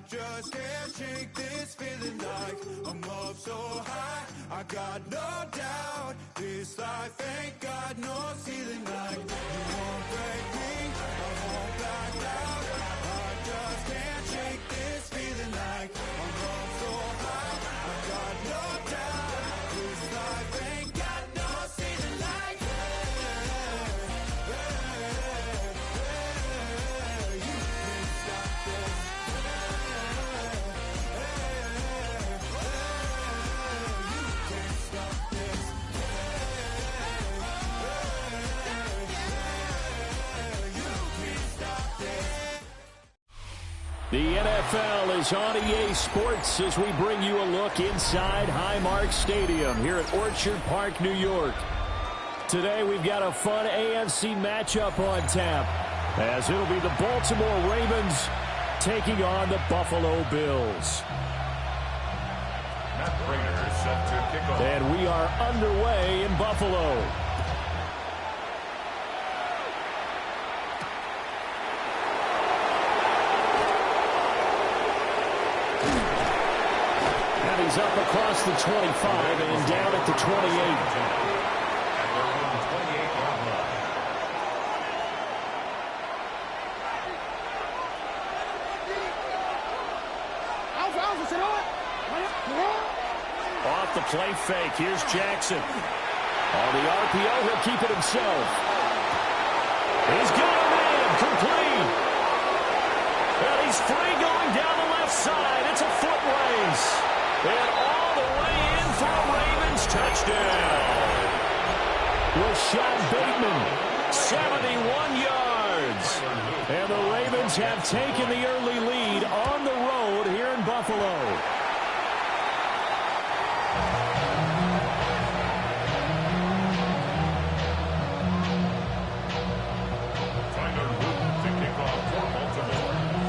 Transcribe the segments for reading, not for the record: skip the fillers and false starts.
just can't shake this feeling like I'm up so high. I got no doubt this life ain't got no ceiling. Like you won't break me, I won't back down. I just can't shake this feeling like I'm up so high. I got no doubt this life ain't got no ceiling. Like you can't stop this. The NFL is on EA Sports as we bring you a look inside Highmark Stadium here at Orchard Park, New York. Today we've got a fun AFC matchup on tap as it'll be the Baltimore Ravens taking on the Buffalo Bills. Matt Prater set to kick off. And we are underway in Buffalo. He's up across the 25 and down at the 28. At their own 28-yard line. Off the play fake. Here's Jackson. On the RPO, he'll keep it himself. He's got a man complete. And he's free going down the left side. It's a foot race. And all the way in for a Ravens touchdown. Rashad Bateman, 71 yards. And the Ravens have taken the early lead on the road here in Buffalo.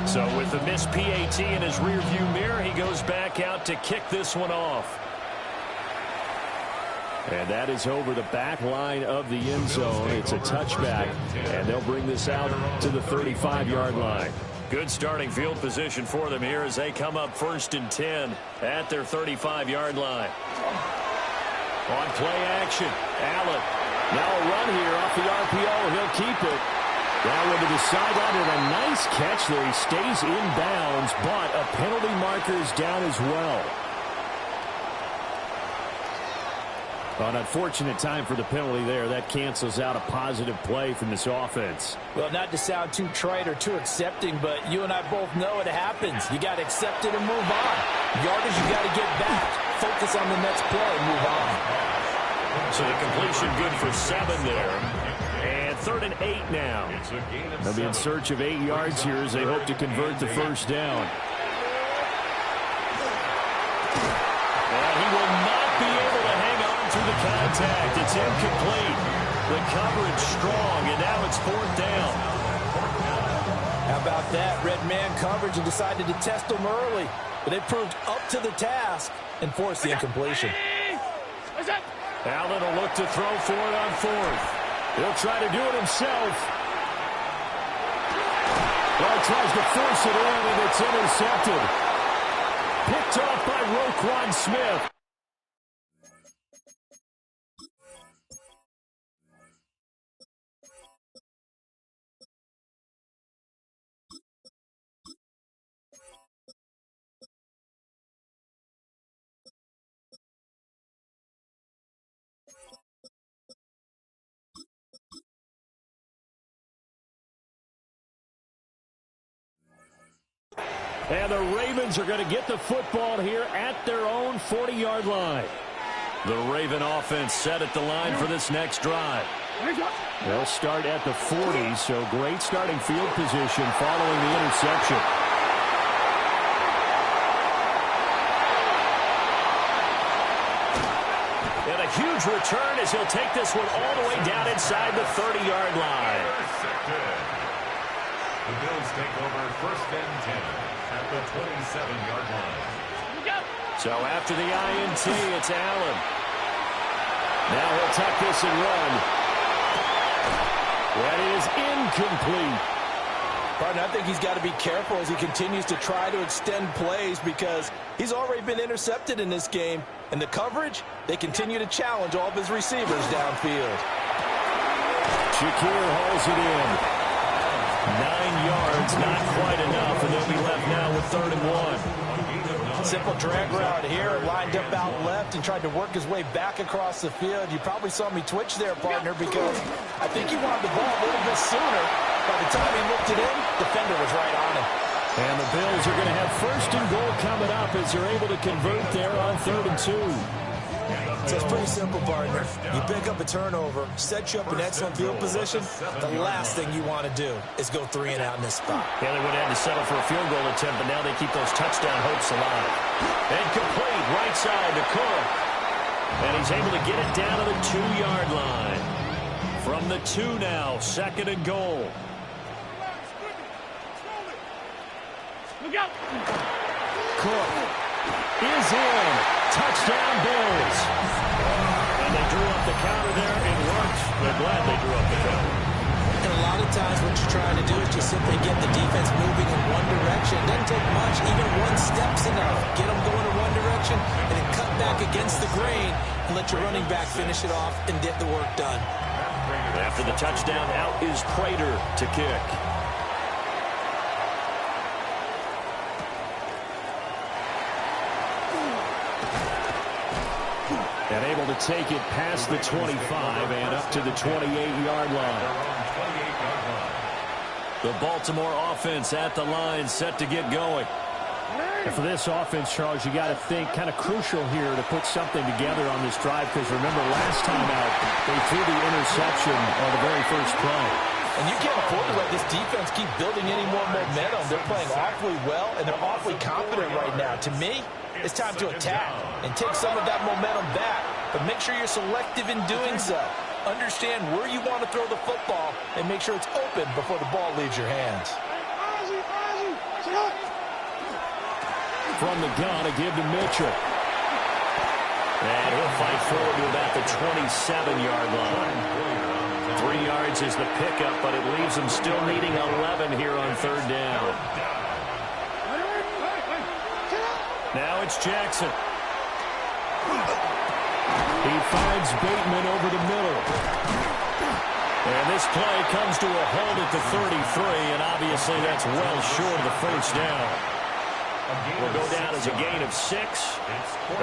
So with the missed PAT in his rearview mirror, he goes back out to kick this one off. And that is over the back line of the end zone. It's a touchback, and they'll bring this out to the 35-yard line. Good starting field position for them here as they come up 1st and 10 at their 35-yard line. On play action, Allen. Now a run here off the RPO. He'll keep it. Down into the sideline, and a nice catch there. He stays in bounds, but a penalty marker is down as well. An unfortunate time for the penalty there. That cancels out a positive play from this offense. Well, not to sound too trite or too accepting, but you and I both know it happens. You got to accept it and move on. Yardage, you got to get back. Focus on the next play and move on. So the completion good for 7 there. 3rd and 8 now. They'll be in search of 8 yards here as they hope to convert the first down. And he will not be able to hang on through the contact. It's incomplete. The coverage strong, and now it's 4th down. How about that? Red man coverage and decided to test them early. But they proved up to the task and forced the incompletion. Allen will look to throw for it on 4th. He'll try to do it himself. Well, he tries to force it in, and it's intercepted. Picked off by Roquan Smith. And the Ravens are going to get the football here at their own 40-yard line. The Raven offense set at the line for this next drive. They'll start at the 40, so great starting field position following the interception. And a huge return as he'll take this one all the way down inside the 30-yard line. The Bills take over 1st and 10 at the 27-yard line. So after the INT, it's Allen. Now he'll tuck this and run. That is incomplete. Partner, I think he's got to be careful as he continues to try to extend plays because he's already been intercepted in this game. And the coverage, they continue to challenge all of his receivers downfield. Shakir hauls it in. 9 yards, not quite enough, and they'll be left now with 3rd and 1. Simple drag route here, lined up out left and tried to work his way back across the field. You probably saw me twitch there, partner, because I think he wanted the ball a little bit sooner. By the time he looked it in, defender was right on him. And the Bills are going to have 1st and goal coming up as they're able to convert there on 3rd and 2. So it's pretty simple, partner. You pick up a turnover, set you up in excellent field position. The last thing you want to do is go 3 and out in this spot. Yeah, they would have had to settle for a field goal attempt, but now they keep those touchdown hopes alive. And complete, right side to Cook. And he's able to get it down to the 2-yard line. From the 2 now, 2nd and goal. Cook is in. Touchdown, Bills. And they drew up the counter there. It worked. They're glad they drew up the counter. And a lot of times what you're trying to do is just simply get the defense moving in one direction. It doesn't take much. Even 1 step's enough. Get them going in one direction and then cut back against the grain and let your running back finish it off and get the work done. After the touchdown, out is Prater to kick. And able to take it past the 25 and up to the 28-yard line. The Baltimore offense at the line, set to get going. And for this offense, Charles, you got to think kind of crucial here to put something together on this drive, because remember last time out, they threw the interception on the very first play. And you can't afford to let this defense keep building any more momentum. They're playing awfully well, and they're awfully confident right now. To me, it's time to attack and take some of that momentum back, but make sure you're selective in doing so. Understand where you want to throw the football and make sure it's open before the ball leaves your hands. From the gun, a give to Mitchell. And he'll fight forward to about the 27-yard line. 3 yards is the pickup, but it leaves him still needing 11 here on 3rd down. Now it's Jackson. He finds Bateman over the middle. And this play comes to a hold at the 33, and obviously that's well short of the 1st down. Will go down as a gain of 6,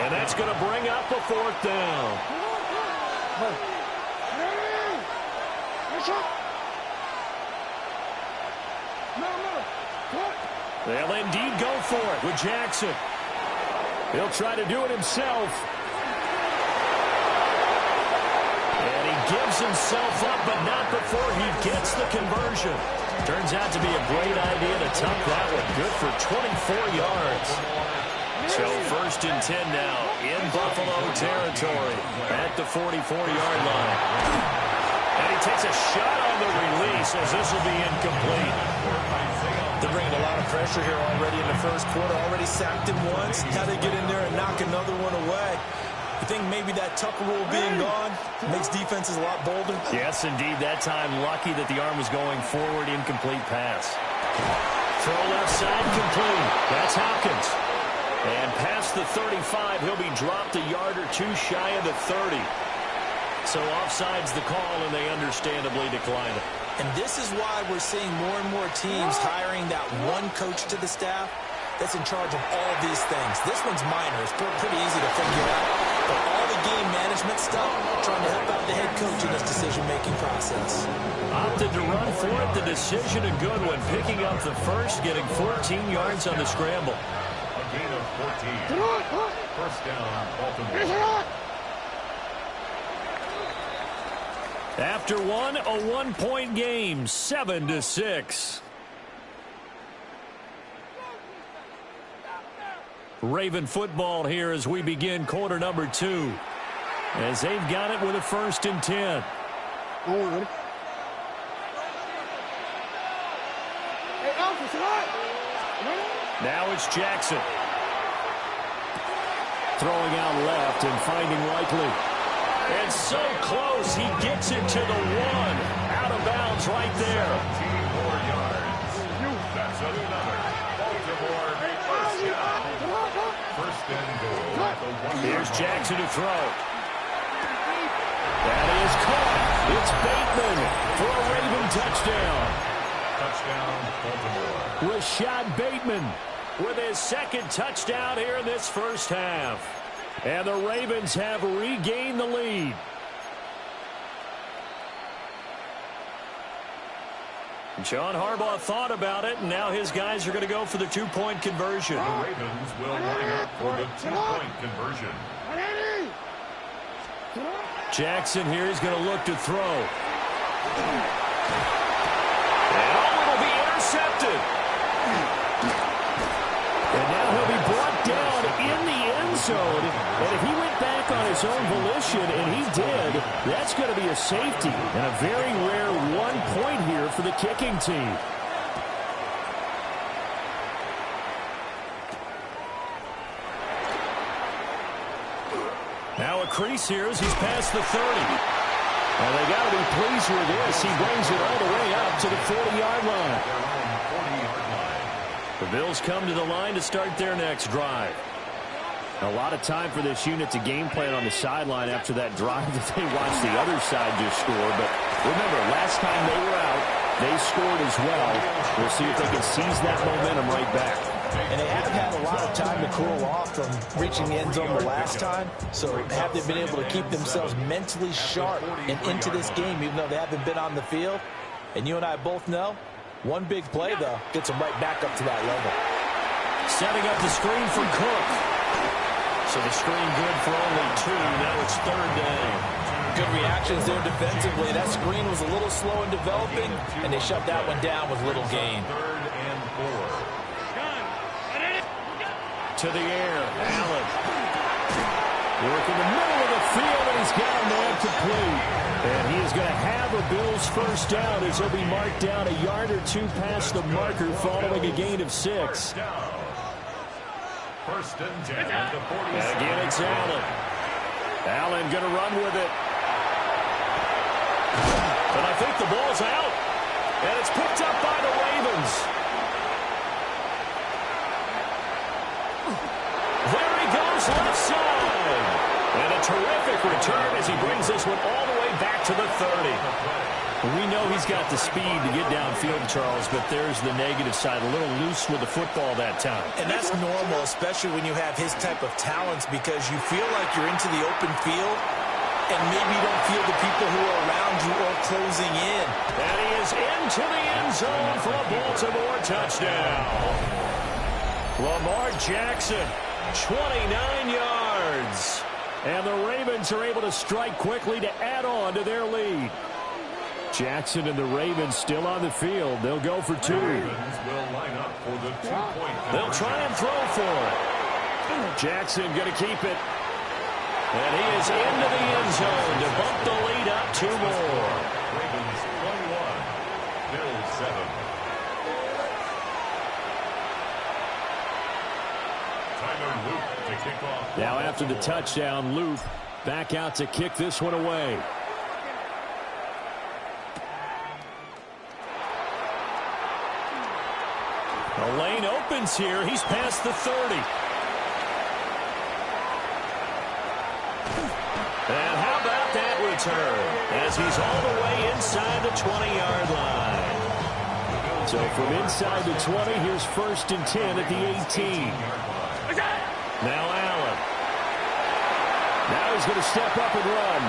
and that's going to bring up a 4th down. They'll indeed go for it with Jackson. He'll try to do it himself. And he gives himself up, but not before he gets the conversion. Turns out to be a great idea to tuck that one. Good for 24 yards. So 1st and 10 now in Buffalo territory at the 44-yard line. And he takes a shot on the release as this will be incomplete. They're bringing a lot of pressure here already in the 1st quarter. Already sacked him once. How they get in there and knock another one away. I think maybe that Tucker rule being gone makes defenses a lot bolder. Yes, indeed. That time, lucky that the arm was going forward. Incomplete pass. Throw left side, complete. That's Hopkins. And past the 35, he'll be dropped a yard or 2 shy of the 30. So offside's the call, and they understandably decline it. And this is why we're seeing more and more teams hiring that one coach to the staff that's in charge of all these things. This one's minor. It's pretty easy to figure out. But all the game management stuff, trying to help out the head coach in this decision-making process. Opted to run for it. The decision, a good one. Picking up the first, getting 14 yards on the scramble. A gain of 14. 1st down, Baltimore. After one, a 1-point game, 7-6. Raven football here as we begin quarter number 2. As they've got it with a 1st and 10. Now it's Jackson. Throwing out left and finding Likely. And so close, he gets it to the 1. Out of bounds right there. 17 more yards. Here's Jackson to throw. That is caught. It's Bateman for a Raven touchdown. Touchdown, Baltimore. Rashad Bateman with his second touchdown here in this first half. And the Ravens have regained the lead. John Harbaugh thought about it, and now his guys are going to go for the two-point conversion. The Ravens will line up for the two-point conversion. Jackson here is going to look to throw. And it'll be intercepted. And now he'll be brought down in the end zone. And if he went back on his own volition, and he did, that's going to be a safety. And a very rare 1 point here for the kicking team. Now a crease here as he's past the 30. And they got to be pleased with this. He brings it all the way up to the 40-yard line. The Bills come to the line to start their next drive. A lot of time for this unit to game plan on the sideline after that drive that they watched the other side just score. But remember, last time they were out, they scored as well. We'll see if they can seize that momentum right back. And they have had a lot of time to cool off from reaching the end zone the last time. So have they been able to keep themselves mentally sharp and into this game, even though they haven't been on the field? And you and I both know, one big play, though, gets them right back up to that level. Setting up the screen for Cook. So the screen good for only 2. Now it's third down. Good reactions there defensively. That screen was a little slow in developing, and they shut that one down with little gain. Third and 4. To the air, Allen. Work in the middle of the field, and he's got a man complete. And he is going to have a Bills first down as he'll be marked down a yard or 2 past the marker following a gain of 6. First and 10 at the 40. And again, it's Allen. Allen going to run with it. But I think the ball's out. And it's picked up by the Ravens. There he goes, left side. And a terrific return as he brings this one all the way back to the 30. We know he's got the speed to get downfield, Charles, but there's the negative side. A little loose with the football that time. And that's normal, especially when you have his type of talents, because you feel like you're into the open field, and maybe you don't feel the people who are around you or closing in. And he is into the end zone for a Baltimore touchdown. Lamar Jackson, 29 yards. And the Ravens are able to strike quickly to add on to their lead. Jackson and the Ravens still on the field. They'll go for 2. Ravens will line up for the 2-point. They'll try and throw for it. Jackson going to keep it. And he is into the end zone to bump the lead up 2 more. Ravens 21, Bills 7. Tyler Luke to kick off. Now after the touchdown, Loop back out to kick this one away. The lane opens here. He's past the 30. And how about that return? As he's all the way inside the 20-yard line. So from inside the 20, here's first and 10 at the 18. Now Allen. Now he's going to step up and run.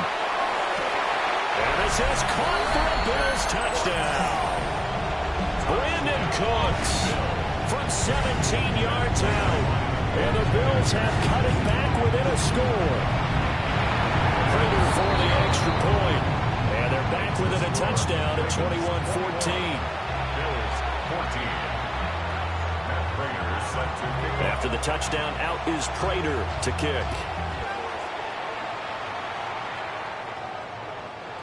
And this is caught for a Bills touchdown. Brandon Cooks from 17 yards out. And the Bills have cut it back within a score. Prater for the extra point. And they're back within a touchdown at 21-14. Bills 14. Matt Prater set to kick off. After the touchdown, out is Prater to kick.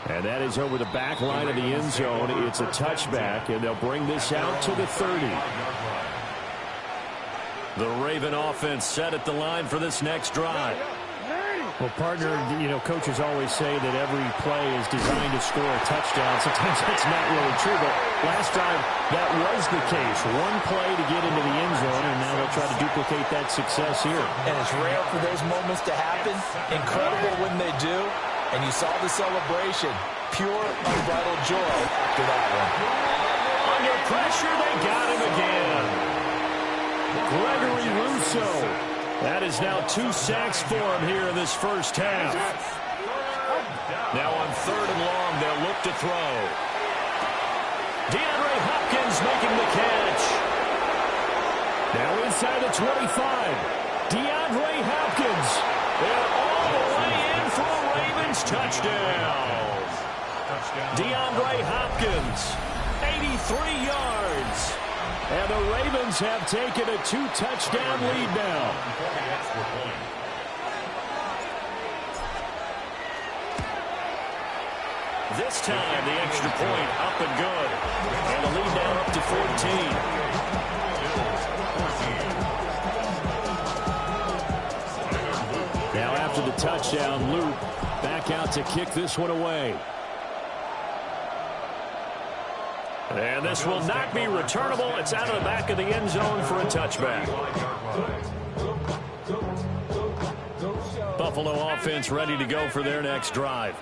And that is over the back line of the end zone. It's a touchback, and they'll bring this out to the 30. The Raven offense set at the line for this next drive. Well, partner, coaches always say that every play is designed to score a touchdown. Sometimes that's not really true, but last drive that was the case. One play to get into the end zone, and now they'll try try to duplicate that success here. And it's rare for those moments to happen. Incredible when they do. And you saw the celebration. Pure, unbridled joy after that one. Under pressure, they got him again. Gregory Rousseau. That is now 2 sacks for him here in this first half. Now on 3rd and long, they'll look to throw. DeAndre Hopkins making the catch. Now inside the 25. DeAndre Hopkins. And all the way in for a Ravens touchdown. DeAndre Hopkins, 83 yards. And the Ravens have taken a 2-touchdown lead now. This time, the extra point up and good. And the lead now up to 14. Now after the touchdown, Luke back out to kick this one away. And this will not be returnable. It's out of the back of the end zone for a touchback. Buffalo offense ready to go for their next drive.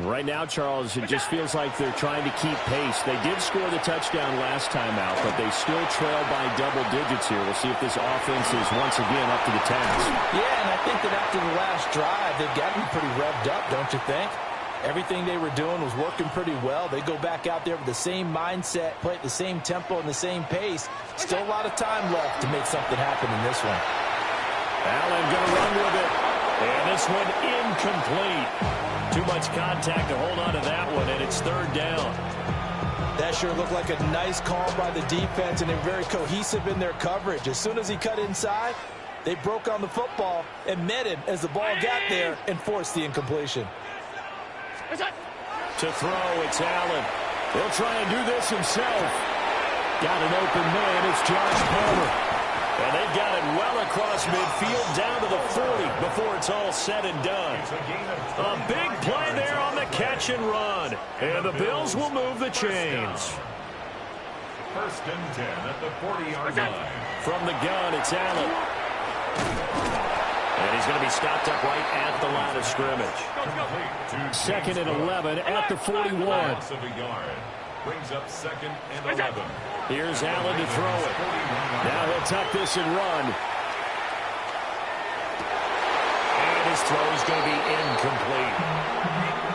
Right now, Charles, it just feels like they're trying to keep pace. They did score the touchdown last time out, but they still trail by double digits here. We'll see if this offense is once again up to the task. Yeah, and I think that after the last drive, they've got to be pretty revved up, don't you think? Everything they were doing was working pretty well. They go back out there with the same mindset, play at the same tempo and the same pace. Still a lot of time left to make something happen in this one. Allen going to run with it. And this one incomplete. Too much contact to hold on to that one, and it's 3rd down. That sure looked like a nice call by the defense, and they're very cohesive in their coverage. As soon as he cut inside, they broke on the football and met him as the ball got there and forced the incompletion. To throw, it's Allen. He'll try and do this himself. Got an open man. It's Josh Palmer. And they've got it well across midfield down to the 40 before it's all said and done. A big play there on the catch and run. And the Bills will move the chains. 1st and 10 at the 40-yard line. From the gun, it's Allen. And he's going to be stopped up right at the line of scrimmage. 2nd and 11 at the 41. Brings up 2nd and 11. Here's Allen to throw it. Now he'll tuck this and run. And his throw is going to be incomplete.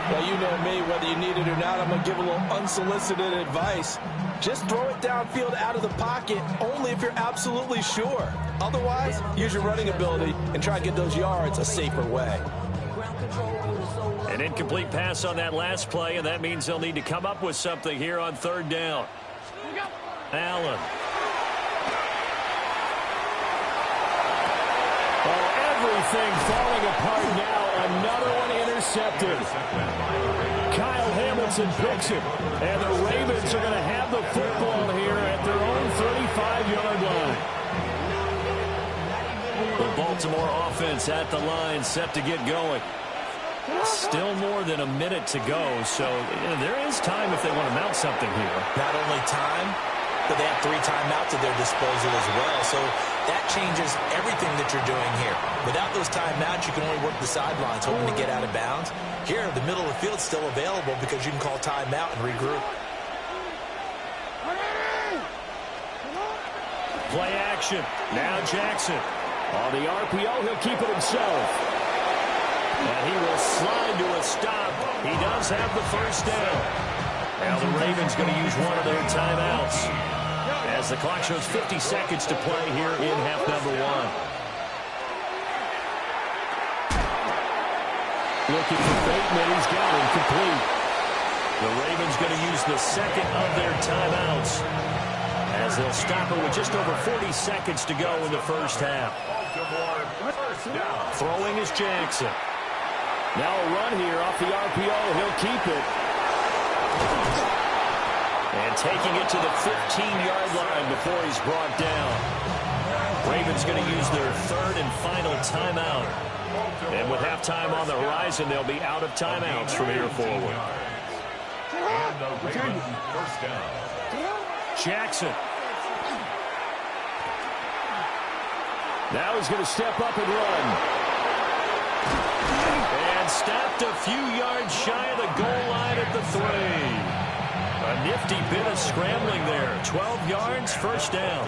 Well, you know me, whether you need it or not, I'm going to give a little unsolicited advice. Just throw it downfield out of the pocket only if you're absolutely sure. Otherwise, use your running ability and try to get those yards a safer way. An incomplete pass on that last play, and that means they'll need to come up with something here on 3rd down. Allen. Oh, everything falling apart now. Another one intercepted. Kyle Hamilton picks it, and the Ravens are going to have the football here at their own 35-yard line. The Baltimore offense at the line, set to get going. Still more than a minute to go, so there is time if they want to mount something here. Not only time, but they have 3 timeouts at their disposal as well, so that changes everything that you're doing here. Without those timeouts, you can only work the sidelines, hoping to get out of bounds. Here, the middle of the field is still available because you can call timeout and regroup. Play action. Now Jackson. On the RPO, he'll keep it himself. And he will slide to a stop. He does have the 1st down. Now the Ravens going to use one of their timeouts as the clock shows 50 seconds to play here in half number 1. Looking for Bateman. He's got him complete. The Ravens going to use the 2nd of their timeouts as they'll stop it with just over 40 seconds to go in the first half. Throwing is Jackson. Now a run here off the RPO. He'll keep it. And taking it to the 15-yard line before he's brought down. Ravens going to use their 3rd and final timeout. And with halftime on the horizon, they'll be out of timeouts from here forward. And the Ravens 1st down. Jackson. Now he's going to step up and run. And stopped a few yards shy of the goal line at the 3. A nifty bit of scrambling there. 12 yards, first down.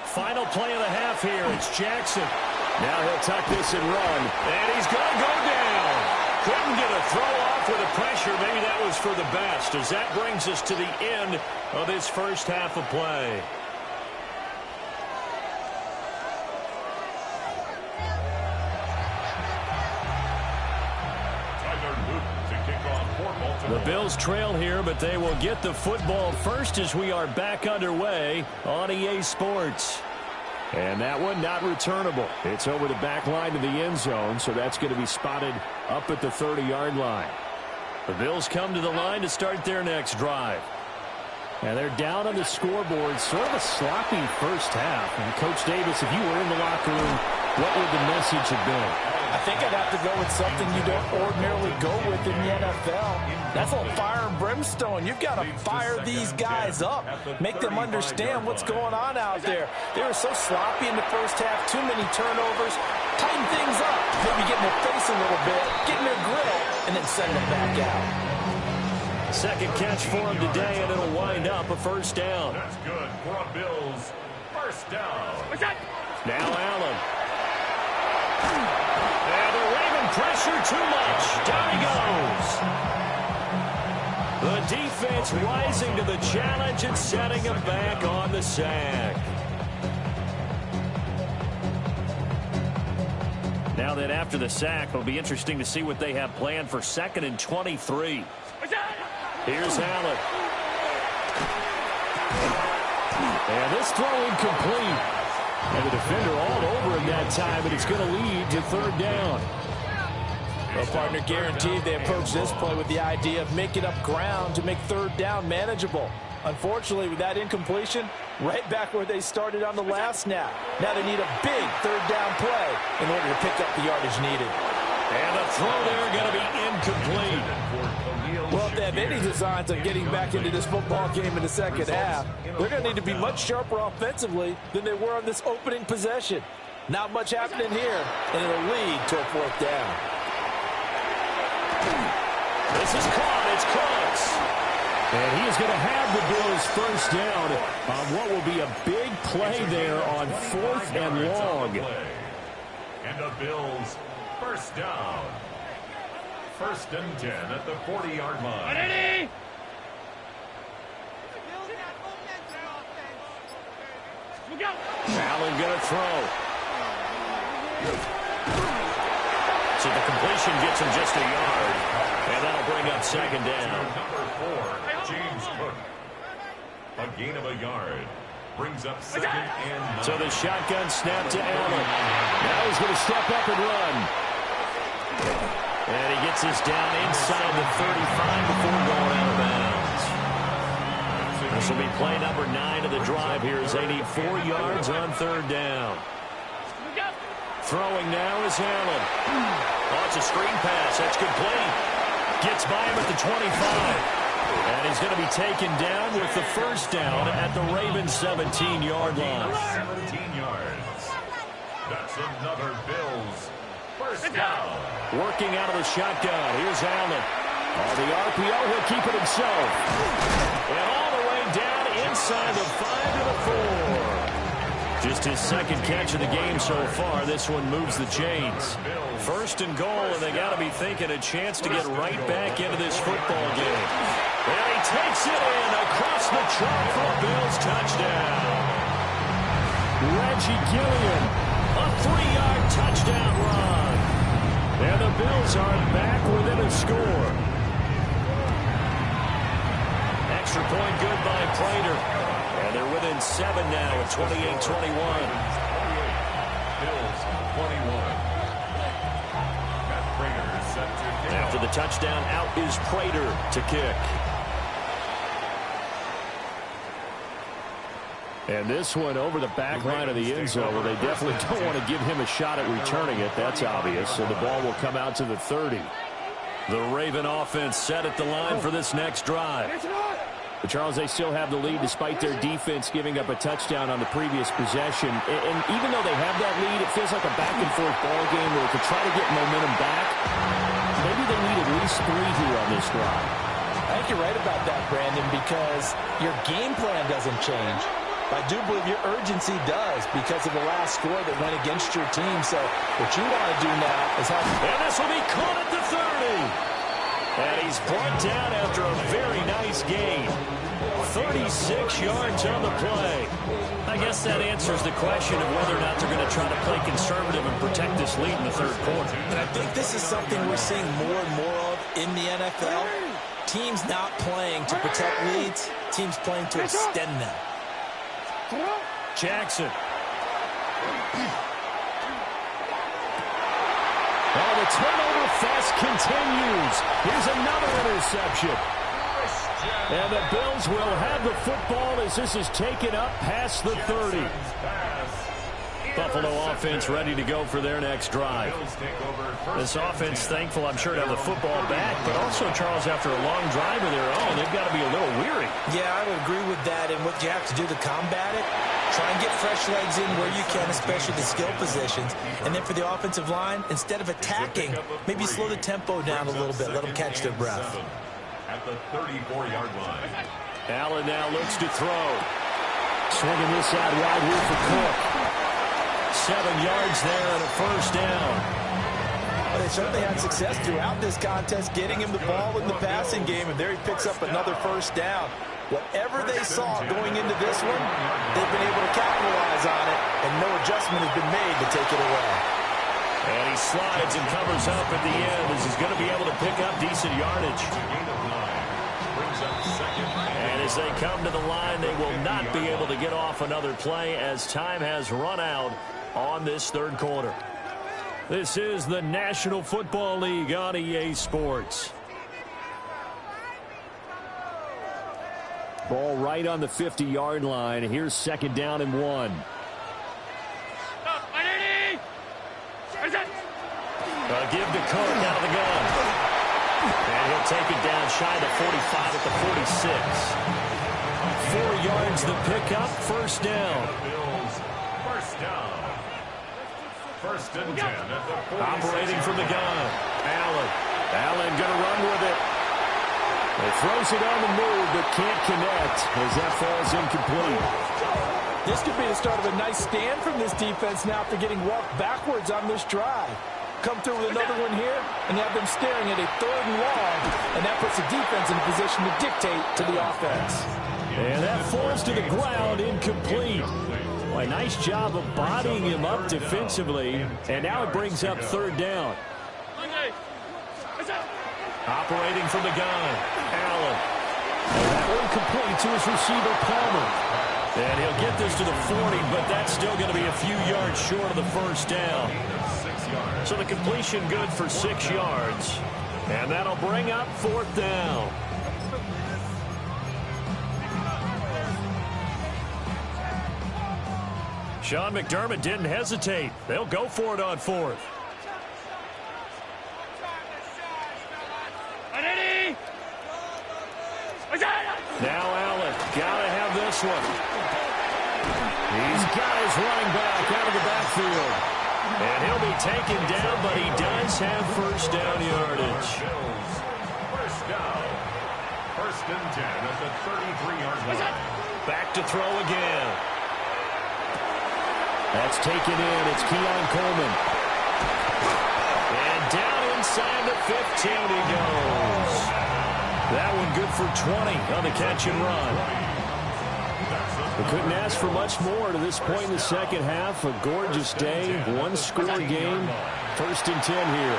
Final play of the half here. It's Jackson. Now he'll tuck this and run. And he's going to go down. Couldn't get a throw off with the pressure. Maybe that was for the best, as that brings us to the end of this first half of play. The Bills trail here, but they will get the football first as we are back underway on EA Sports. And that one not returnable. It's over the back line to the end zone, so that's going to be spotted up at the 30-yard line. The Bills come to the line to start their next drive. And they're down on the scoreboard. Sort of a sloppy first half. And Coach Davis, if you were in the locker room, what would the message have been? I think I'd have to go with something you don't ordinarily go with in the NFL. That's a little fire and brimstone. You've got to fire these guys up. Make them understand what's going on out there. They were so sloppy in the first half. Too many turnovers. Tighten things up. Maybe get in their face a little bit. Get in their grill. And then send them back out. Second catch for him today, and it'll wind up a first down. That's good for a Bills first down. Now Allen. And the Raven pressure too much. Down he goes. The defense rising to the challenge and setting him back on the sack. Now that after the sack, it'll be interesting to see what they have planned for 2nd and 23. Here's Allen. And this throw incomplete. And the defender all over him that time, but it's going to lead to 3rd down. Well, partner, guaranteed they approach this play with the idea of making up ground to make 3rd down manageable. Unfortunately, with that incompletion, right back where they started on the last snap. Now they need a big 3rd down play in order to pick up the yardage needed. And the throw there going to be incomplete. Well, if they have any designs on getting back into this football game in the second half, they're going to need to be much sharper offensively than they were on this opening possession. Not much happening here, and it'll lead to a 4th down. This is caught. It's close. And he is going to have the Bills first down on what will be a big play there on 4th and long. And the Bills first down. 1st and 10 at the 40-yard line. Allen going to throw. So the completion gets him just a yard. And that'll bring up 2nd down. Number 4, James Cook. A gain of a yard. Brings up 2nd and 9. So the shotgun snap to Allen. Now he's going to step up and run. And he gets us down inside the 35 before going out of bounds. This will be play number 9 of the drive here as they need 4 yards on 3rd down. Throwing now is Allen. Oh, it's a screen pass. That's complete. Gets by him at the 25. And he's going to be taken down with the first down at the Ravens' 17-yard line. 17 yards. That's another Bills first down. Working out of the shotgun. Here's Allen. On the RPO, he'll keep it himself. And all the way down inside the 5 to the 4. Just his 2nd catch of the game so far. This one moves the chains. 1st and goal, and they got to be thinking a chance to get right back into this football game. And he takes it in across the track for a Bills touchdown. Reggie Gilliam, a 3-yard touchdown run. And the Bills are back within a score. Extra point good by Prater. And they're within 7 now at 28-21. Bills 21. Prater set to kick. After the touchdown, out is Prater to kick. And this one over the back line of the end zone, where they definitely don't want to give him a shot at returning it. That's obvious. So the ball will come out to the 30. The Raven offense set at the line for this next drive. But Charles, they still have the lead despite their defense giving up a touchdown on the previous possession. And even though they have that lead, it feels like a back-and-forth ball game where to try to get momentum back, maybe they need at least 3 here on this drive. I think you're right about that, Brandon, because your game plan doesn't change. I do believe your urgency does because of the last score that went against your team. So what you want to do now is have... And this will be caught at the 30. And he's brought down after a very nice gain. 36 yards on the play. I guess that answers the question of whether or not they're going to try to play conservative and protect this lead in the third quarter. And I think this is something we're seeing more and more of in the NFL. Teams not playing to protect leads, teams playing to extend them. Jackson. Oh, the turnover fest continues. Here's another interception. And the Bills will have the football as this is taken up past the 30. Buffalo offense ready to go for their next drive. This offense thankful, I'm sure, to have the football back, but also, Charles, after a long drive of their own, they've got to be a little weary. Yeah, I would agree with that, and what you have to do to combat it, try and get fresh legs in where you can, especially the skill positions. And then for the offensive line, instead of attacking, maybe slow the tempo down a little bit, let them catch their breath. At the 34-yard line. Allen now looks to throw. Swinging this out wide here for Cook. 7 yards there and a first down. Well, they certainly had success throughout this contest, getting him the ball in the passing game, and there he picks up another first down. Whatever they saw going into this one, they've been able to capitalize on it, and no adjustment has been made to take it away. And he slides and covers up at the end as he's going to be able to pick up decent yardage. And as they come to the line, they will not be able to get off another play as time has run out on this third quarter. This is the National Football League on EA Sports. Ball right on the 50-yard line. Here's second down and 1. Give to Cook out of the gun. And he'll take it down shy of the 45 at the 46. 4 yards the pickup, first down. First down. First and 10 at the 46. Operating from the gun. Allen going to run with it. He throws it on the move, but can't connect as that falls incomplete. This could be the start of a nice stand from this defense now after getting walked backwards on this drive. Come through with another one here, and you have them staring at a 3rd and long, and that puts the defense in a position to dictate to the offense. And that falls to the ground, incomplete. Well, a nice job of bodying him up defensively, and now it brings up 3rd down. Operating from the gun, Allen. And that one complete to his receiver, Palmer. And he'll get this to the 40, but that's still going to be a few yards short of the first down. So the completion good for 6 yards. And that'll bring up 4th down. Sean McDermott didn't hesitate. They'll go for it on 4th. Now Allen, gotta have this one. He's got his running back out of the backfield. And he'll be taken down, but he does have first down yardage. First down. First and 10 at the 33-yard line. Back to throw again. That's taken in. It's Keon Coleman. And down inside the 15 he goes. That one good for 20 on the catch and run. We couldn't ask for much more to this point in the second half. A gorgeous day, one-score game. First and 10 here.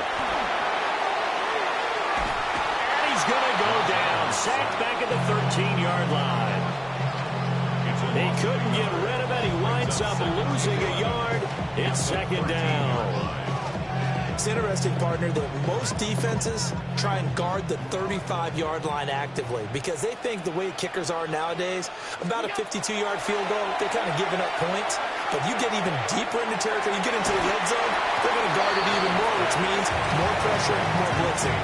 And he's going to go down. Sacked back at the 13-yard line. He couldn't get rid of it. He winds up losing a yard. It's second down. It's interesting, partner, that most defenses try and guard the 35-yard line actively because they think the way kickers are nowadays, about a 52-yard field goal, they're kind of giving up points. But you get even deeper into territory, you get into the red zone, they're going to guard it even more, which means more pressure, more blitzing.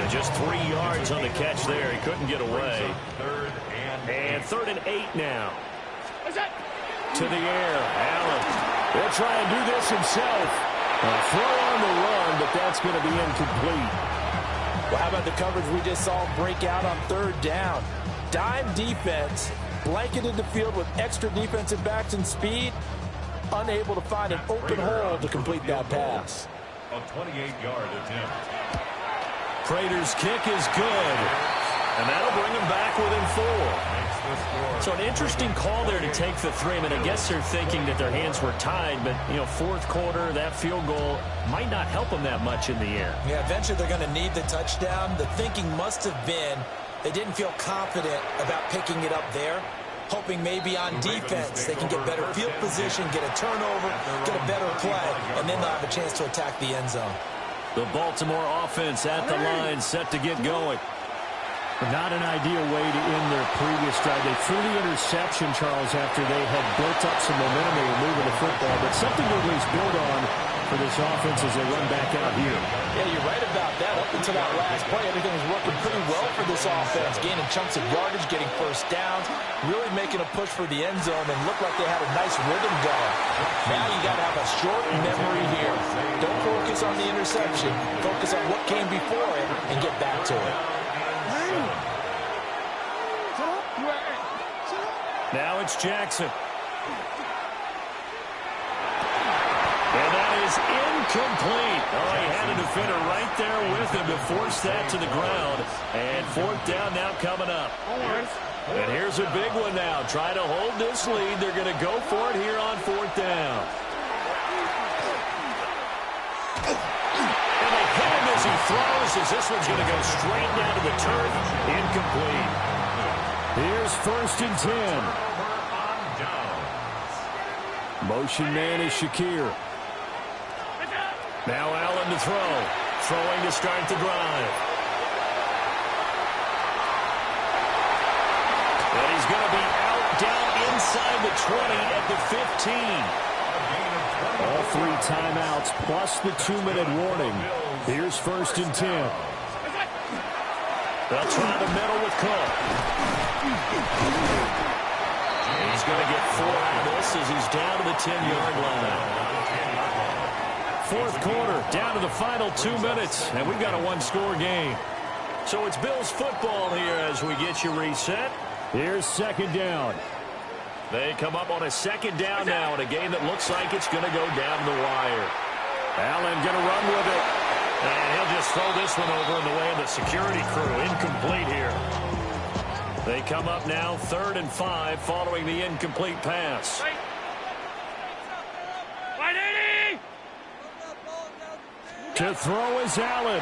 Just 3 yards on the catch there. He couldn't get away. And 3rd and 8 now. To the air. Allen. He'll try and do this himself. A throw on the run, but that's going to be incomplete. Well, how about the coverage we just saw break out on 3rd down? Dime defense, blanketed the field with extra defensive backs and speed, unable to find an open hole to complete that pass. A 28-yard attempt. Prater's kick is good. And that'll bring him back within 4. So an interesting call there to take the 3. I mean, I guess they're thinking that their hands were tied, but, you know, 4th quarter, that field goal might not help them that much in the air. Yeah, eventually they're going to need the touchdown. The thinking must have been they didn't feel confident about picking it up there, hoping maybe on defense they can get better field position, get a turnover, get a better play, and then they'll have a chance to attack the end zone. The Baltimore offense at the line, set to get going. Not an ideal way to end their previous drive. They threw the interception, Charles, after they had built up some momentum. They were moving the football, but something to at least build on for this offense as they run back out here. Yeah, you're right about that. Up until that last play, everything was working pretty well for this offense, gaining chunks of yardage, getting first downs, really making a push for the end zone, and looked like they had a nice rhythm going. Now you got to have a short memory here. Don't focus on the interception. Focus on what came before it and get back to it. Now it's Jackson. And that is incomplete. Oh, he had a defender right there with him to force that to the ground. And 4th down now coming up. And here's a big one now. Try to hold this lead. They're going to go for it here on 4th down. And they hit him as he throws, as this one's going to go straight down to the turf. Incomplete. Here's 1st and 10. Motion man is Shakir. Now Allen to throw. Throwing to start the drive. And he's going to be out down inside the 20 at the 15. All 3 timeouts plus the 2-minute warning. Here's 1st and 10. They'll try the middle with Cook. He's going to get 4 out of this as he's down to the 10-yard line. 4th quarter, down to the final 2 minutes, and we've got a 1-score game. So it's Bills football here as we get you reset. Here's 2nd down. They come up on a 2nd down now in a game that looks like it's going to go down the wire. Allen going to run with it. And he'll just throw this one over in the way of the security crew. Incomplete here. They come up now 3rd and 5 following the incomplete pass. To throw is Allen.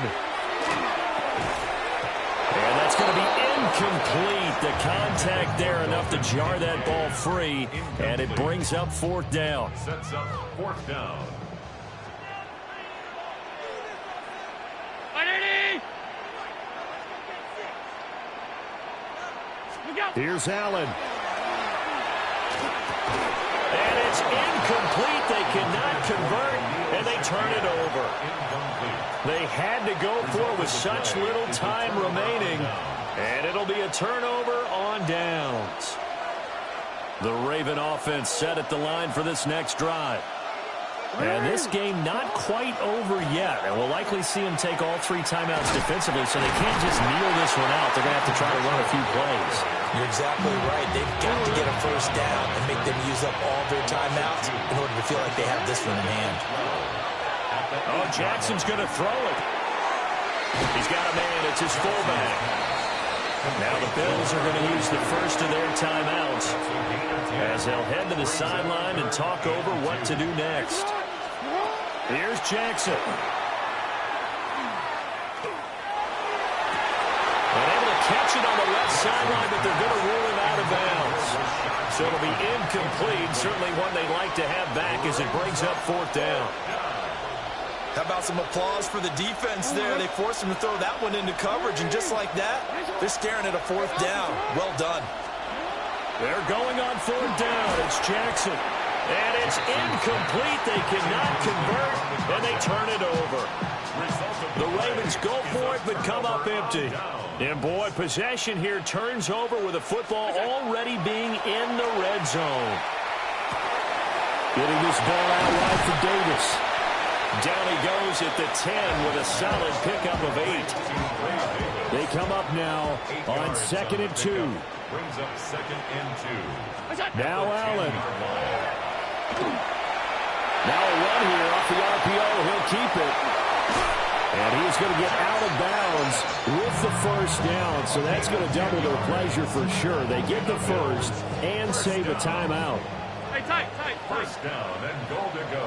And that's going to be incomplete. The contact there enough to jar that ball free. And it brings up 4th down. Sets up 4th down. Here's Allen. And it's incomplete. They cannot convert, and they turn it over. They had to go for it with such little time remaining, and it'll be a turnover on downs. The Raven offense set at the line for this next drive. And this game not quite over yet. And we'll likely see them take all 3 timeouts defensively, so they can't just kneel this one out. They're going to have to try to run a few plays. You're exactly right. They've got to get a first down and make them use up all their timeouts in order to feel like they have this one in hand. Oh, Jackson's going to throw it. He's got a man. It's his fullback. Now the Bills are going to use the first of their timeouts as they'll head to the sideline and talk over what to do next. Here's Jackson. And able to catch it on the left sideline, but they're going to rule him out of bounds. So it'll be incomplete. Certainly one they'd like to have back as it brings up 4th down. How about some applause for the defense there? They forced him to throw that one into coverage, and just like that, they're staring at a 4th down. Well done. They're going on 4th down. It's Jackson. And it's incomplete. They cannot convert, and they turn it over. The Ravens go for it, but come up empty. And, boy, possession here turns over with the football already being in the red zone. Getting this ball out wide for Davis. Down he goes at the 10 with a solid pickup of 8. They come up now on 2nd and 2. Brings up 2nd and 2. Now Allen. Now a run here off the RPO. He'll keep it. And he's going to get out of bounds with the first down. So that's going to double their pleasure for sure. They get the first and save a timeout. Tight. First down and goal to go.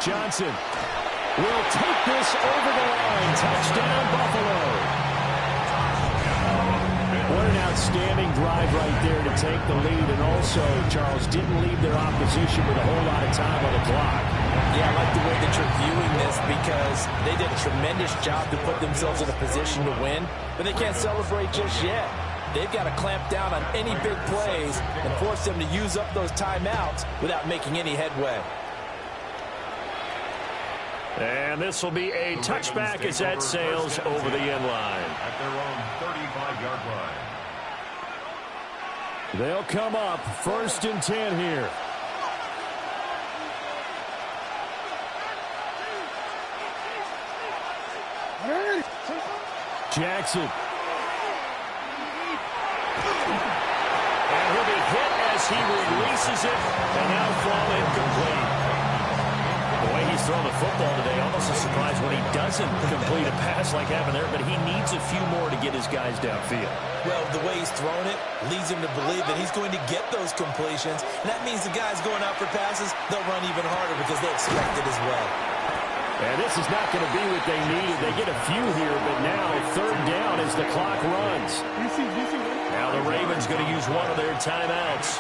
Johnson will take this over the line. Touchdown, Buffalo. What an outstanding drive right there to take the lead. And also, Charles, didn't leave their opposition with a whole lot of time on the clock. Yeah, I like the way that you're viewing this because they did a tremendous job to put themselves in a position to win, but they can't celebrate just yet. They've got to clamp down on any big plays and force them to use up those timeouts without making any headway. And this will be a touchback as that sails over the end line. At their own 35-yard line. They'll come up 1st and 10 here. Jackson. And he'll be hit as he releases it, and now thrown incomplete. The way he's throwing the football today, almost a surprise when he doesn't complete a pass like happened there, but he needs a few more to get his guys downfield. Well, the way he's thrown it leads him to believe that he's going to get those completions, and that means the guys going out for passes, they'll run even harder because they expect it as well. And this is not going to be what they needed. They get a few here, but now 3rd down as the clock runs. Now the Ravens going to use one of their timeouts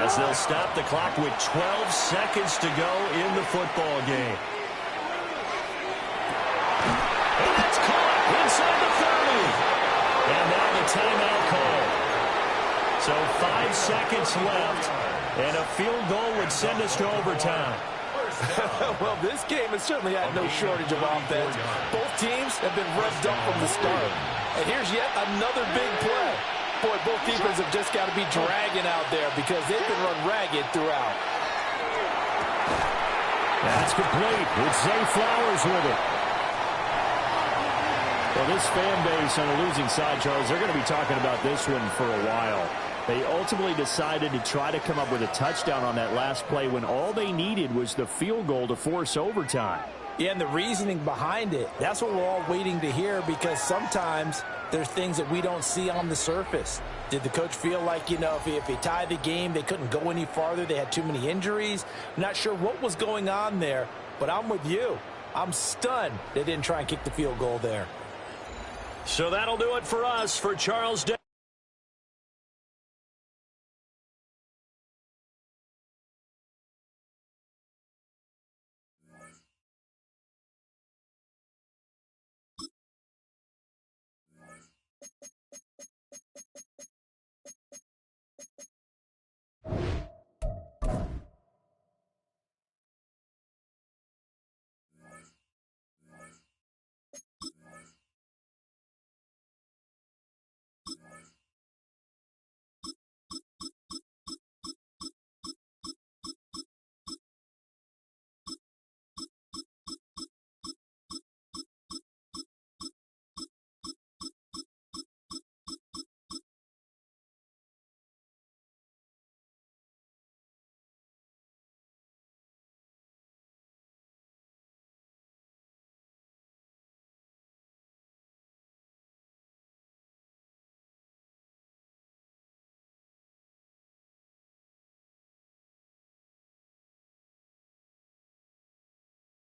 as they'll stop the clock with 12 seconds to go in the football game. And that's caught inside the 30. And now the timeout call. So 5 seconds left, and a field goal would send us to overtime. Well, this game has certainly had no shortage of offense. Both teams have been revved up from the start. And here's yet another big play. Boy, both defenses have just got to be dragging out there because they've been run ragged throughout. That's complete with Zay Flowers with it. Well, this fan base on the losing side, Charles, they're going to be talking about this one for a while. They ultimately decided to try to come up with a touchdown on that last play when all they needed was the field goal to force overtime. Yeah, and the reasoning behind it, that's what we're all waiting to hear because sometimes there's things that we don't see on the surface. Did the coach feel like, if he tied the game, they couldn't go any farther, they had too many injuries? I'm not sure what was going on there, but I'm with you. I'm stunned they didn't try and kick the field goal there. So that'll do it for us. For Charles Day.